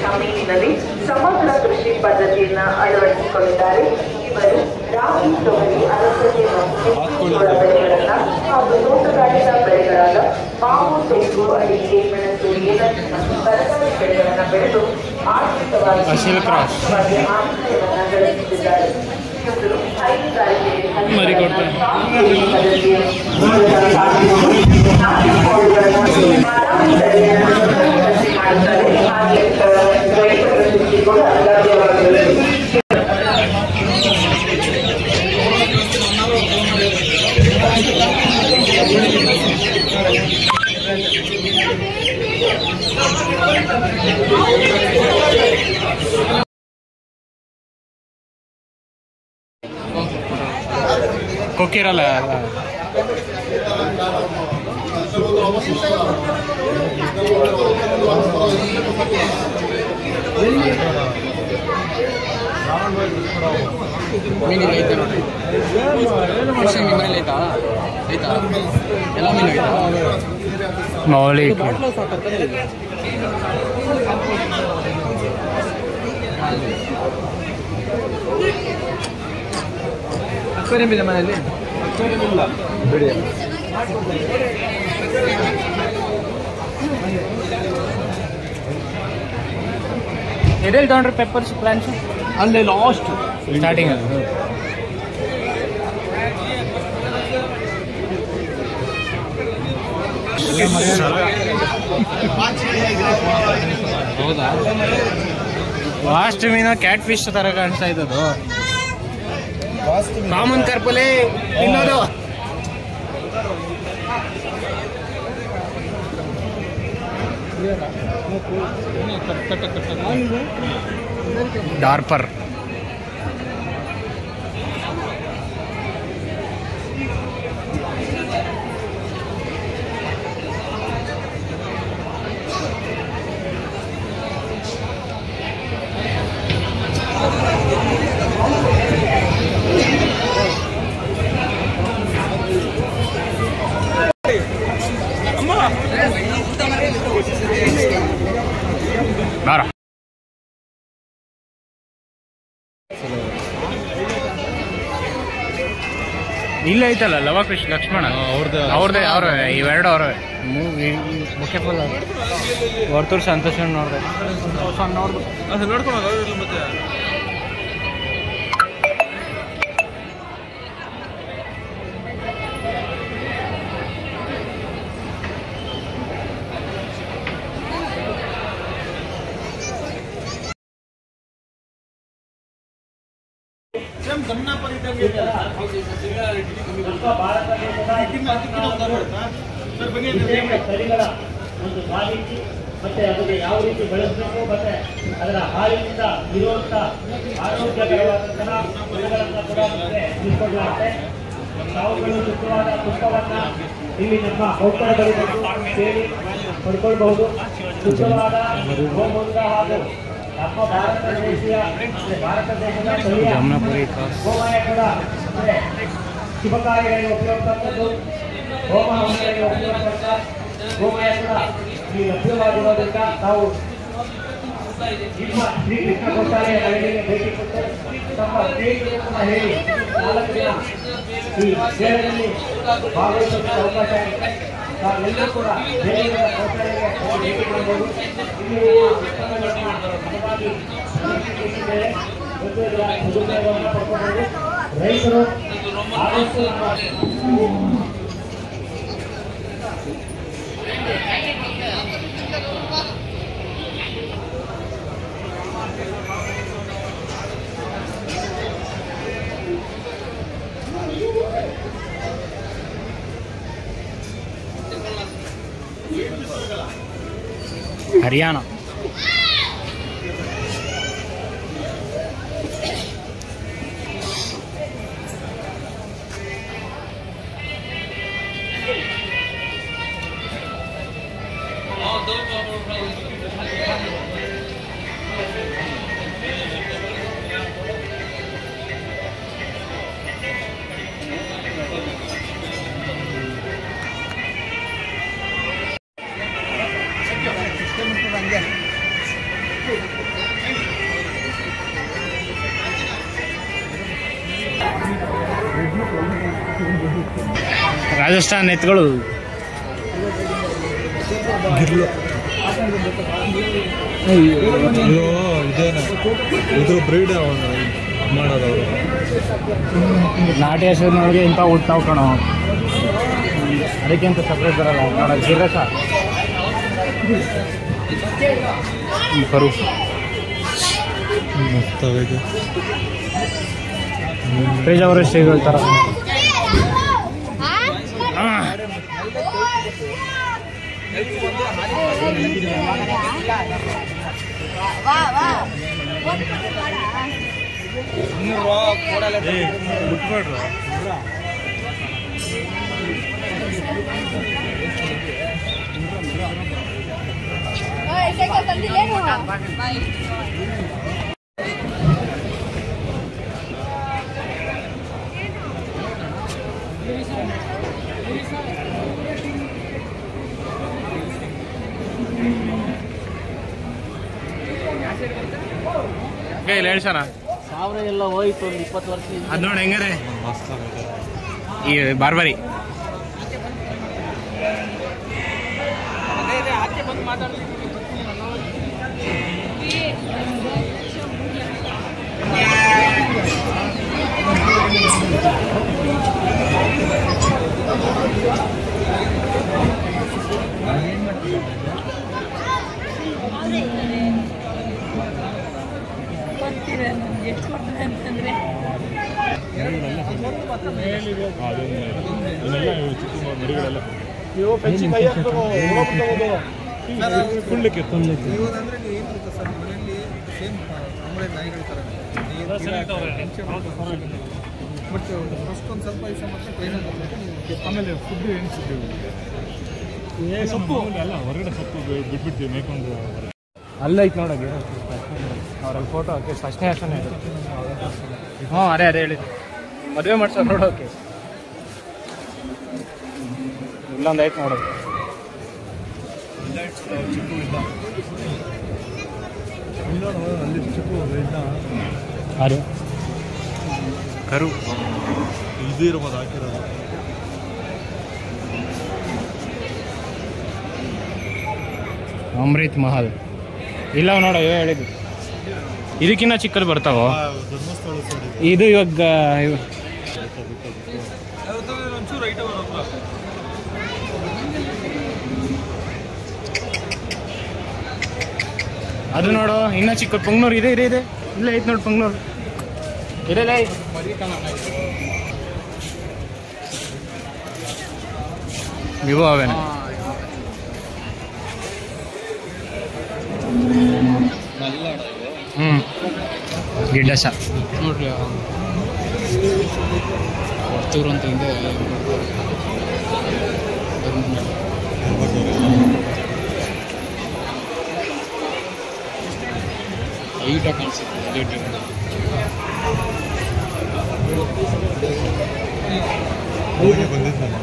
ಜಮೀನಿನಲ್ಲಿ ಸಮಗ್ರ ಕೃಷಿ ಪದ್ಧತಿಯನ್ನು ಅಳವಡಿಸಿಕೊಂಡಿದ್ದಾರೆ. ಇವರು ರಾಗಿ, ತೊಗರಿ, ಅಲಸಂದೆ ಮತ್ತು ಬೆಳೆಗಳನ್ನ ಹಾಗೂ ತೋಟಗಾರಿಕಾ ಬೆಳೆಗಳಾದ ಮಾವು, ತೆಂಗು, ಅಡಿಕೆ, ಮೆಣಸು, ಏಲಕ್ಕಿ ಮತ್ತು ತರಕಾರಿ ಬೆಳೆಗಳನ್ನು ಬೆಳೆದು ಆರ್ಥಿಕವಾಗಿ ಆದಾಯವನ್ನು ಗಳಿಸುತ್ತಿದ್ದಾರೆ. ಇವರು ಹೈನುಗಾರಿಕೆ ಕೊಕ್ಕಿರಲ್ಲ ಮೀನು ಐತೆ ನೋಡಿ. ಫಿಶಿಂಗ್ ನಿಮ್ಮ ಮನೇಲಿ ಐತಾ? ಐತಾ? ಎಲ್ಲ ಮೀನು ಐತಾ? ಮೌಳಿ ಅಕ್ವೇರಿಯಂ ಇದೆ ಮನೆಯಲ್ಲಿ? ಇಲ್ಲ ಬಿಡಿ. ಎಲ್ಲಿ ತಗೊಂಡ್ರೆ ಪೆಪ್ಪರ್ಸ್ ಪ್ಲಾಂಟ್ಸ್? ಅಲ್ಲೇ ಲಾಸ್ಟ್ ಸ್ಟಾರ್ಟಿಂಗ್ ಅದು. ಹೌದಾ? ಲಾಸ್ಟ್ ಮೀನು ಕ್ಯಾಟ್ ಫಿಶ್ ತರ ಕಾಣಿಸ್ತಾ ಇದ್ದದು. ಕಾಮನ್ ಕರ್ಪಲೆ ತಿನ್ನೋದು. ಡಾರ್ಪರ್ ಬಾರ. ಇಲ್ಲ ಐತಲ್ಲ ಲವಕೃಷ್ಣ ಲಕ್ಷ್ಮಣ ಅವ್ರದ್ದೇ ಇವೆರಡು ಅವ್ರವೇ ಮುಖ್ಯ ಫುಲ್ ವರ್ತೂರು ಸಂತೋಷ ನೋಡ್ದೆ ನೋಡ್ಕೊಂಡು ಮತ್ತೆ ತಳಿಗಳ ಒಂದು ಮಾಹಿತಿ ಮತ್ತೆ ಅದಕ್ಕೆ ಯಾವ ರೀತಿ ಬೆಳೆಸಬೇಕು ಮತ್ತೆ ಅದರ ಹಾಲಿನಿಂದ ಇರುವಂತ ಆರೋಗ್ಯಕರವಾದಂತಹ ಗುಣಗಳನ್ನು ಕೂಡ ತಿಳಿಸಿಕೊಡಲಾಗುತ್ತೆ. ತಾವುಗಳು ಶುದ್ಧವಾದ ತುಪ್ಪವನ್ನ ಇಲ್ಲಿ ನಮ್ಮ ಔಷಧಗಳು ಸೇರಿ ಪಡ್ಕೊಳ್ಬಹುದು. ಶುದ್ಧವಾದ ಗೋಮೂತ್ರ ಹಾಗೂ ನಮ್ಮ ಭಾರತ ದೇಶದ ತಳಿಯ ಗೋಮಯ ಕೂಡ ಅಂದ್ರೆ ಶುಭ ಕಾರ್ಯಗಳಿಗೆ ಉಪಯೋಗಿಸಬಹುದು. ಹೋಮ ಹವನಗಳಿಗೆ ಉಪಯೋಗಿಸುವಂತ ಗೋಮಯ ಕೂಡ ಈ ಲಭ್ಯವಾಗಿರೋದ್ರಿಂದ ನಾವು ನಿಮ್ಮ ಶ್ರೀಕೃಷ್ಣ ಗೋಶಾಲೆಯ ಮಹಿಳೆಗೆ ಭೇಟಿ ಕೊಟ್ಟು ತಮ್ಮ ಸ್ನೇಹಿತರನ್ನು ಹೇಳಿ 4 ದಿನ ಈ ಸೇವೆಯಲ್ಲಿ ಭಾಗವಹಿಸುವ ಅವಕಾಶ ಇದೆ. ನಾವೆಲ್ಲರೂ ಕೂಡ ಬೇರೆ ಗೋಶಾಲೆಗೆ ಭೇಟಿ ಕೊಡಬಹುದು. ಇಲ್ಲಿ ಹಲವಾಗಿ ಸದುಪಯೋಗವನ್ನು ಪಡ್ಕೋಬಹುದು. ರೈತರು ಆದಷ್ಟು ಹರಿಯಾಣ ರಾಜಸ್ಥಾನ್ ಎತ್ತುಗಳು. ಇದ್ರ ಬ್ರೀಡ್ ಮಾಡೋದವರು ನಾಟಿ ಹಸುವಿನೊಳಗೆ ಇಂಥ ಹುಟ್ಟಾವ್ ಕಣೋ, ಅದಕ್ಕೆ ಅಂತ ಸಪ್ರೇಟ್ ಬರಲ್ಲ ನೋಡ. ಗಿರಸ ಕರು ಫ್ರೀಜ್ ಅವರು ಎಷ್ಟು ಹೇಳ್ತಾರ. ಇಲ್ಲ ಹೇಳ್ಸಣ ಸಾವಿರ ಎಲ್ಲ ಹೋಯ್ತು ಒಂದು 20 ವರ್ಷ. ಅದು ನೋಡಿ ಹೆಂಗಾರೆ ಈ ಬಾರ್ಬರಿ. ಆಮೇಲೆ ಫುಡ್ ಏನು ಸೊಪ್ಪು ಅಲ್ಲ, ಹೊರಗಡೆ ಸೊಪ್ಪು ಬಿಟ್ಬಿಡ್ತೀವಿ ಮೇಯ್ಕೊಂಡು. ಅಲ್ಲೈತೆ ನೋಡೋದು ಅವ್ರಲ್ಲಿ ಫೋಟೋ ಹಾಕಿ ಫಸ್ಟ್ನೇ ಹೆಸನೇ ಇದೆ. ಹ್ಞೂ ಅದೇ ಹೇಳಿ ಮದುವೆ ಮಾಡ್ಸೋ ನೋಡೋಕೆ. ಇಲ್ಲೊಂದು ಐತೆ ನೋಡೋದು. ಅಲ್ಲಿ ಚಿಕ್ಕು ಅದು ಕರು ಇದು ಇರ್ಬೋದು ಹಾಕಿರೋದು. ಅಮೃತ್ ಮಹಲ್ ಇಲ್ಲ ನೋಡ ಹೇಳಿದ್ದು. ಇದಕ್ಕಿನ್ನ ಚಿಕ್ಕದು ಬರ್ತಾವೋ ಧರ್ಮಸ್ಥಳ ಸೈಡ್ ಇದು. ಇವಾಗ ಒಂಚೂರು ಐಟ ಅದು ನೋಡು ಇನ್ನೂ ಚಿಕ್ಕ ಪುಂಗ್ನೂರು ಇದೆ ಇದೆ ಇದೆ ಇಲ್ಲೇ ಐತೆ ನೋಡಿ ಪುಂಗ್ನೂರು ಇದೆ. ಇವು ಅವೇನ ಗಿಡ್ಡಸ ನೋಡ್ರಿ ಹೊರ್ತೂರು ಅಂತ ಹಿಂದೆ ಹೈಟಾಗಿ ಕಾಣಿಸುತ್ತೆ. ಬಂದಿದ್ದಲ್ಲ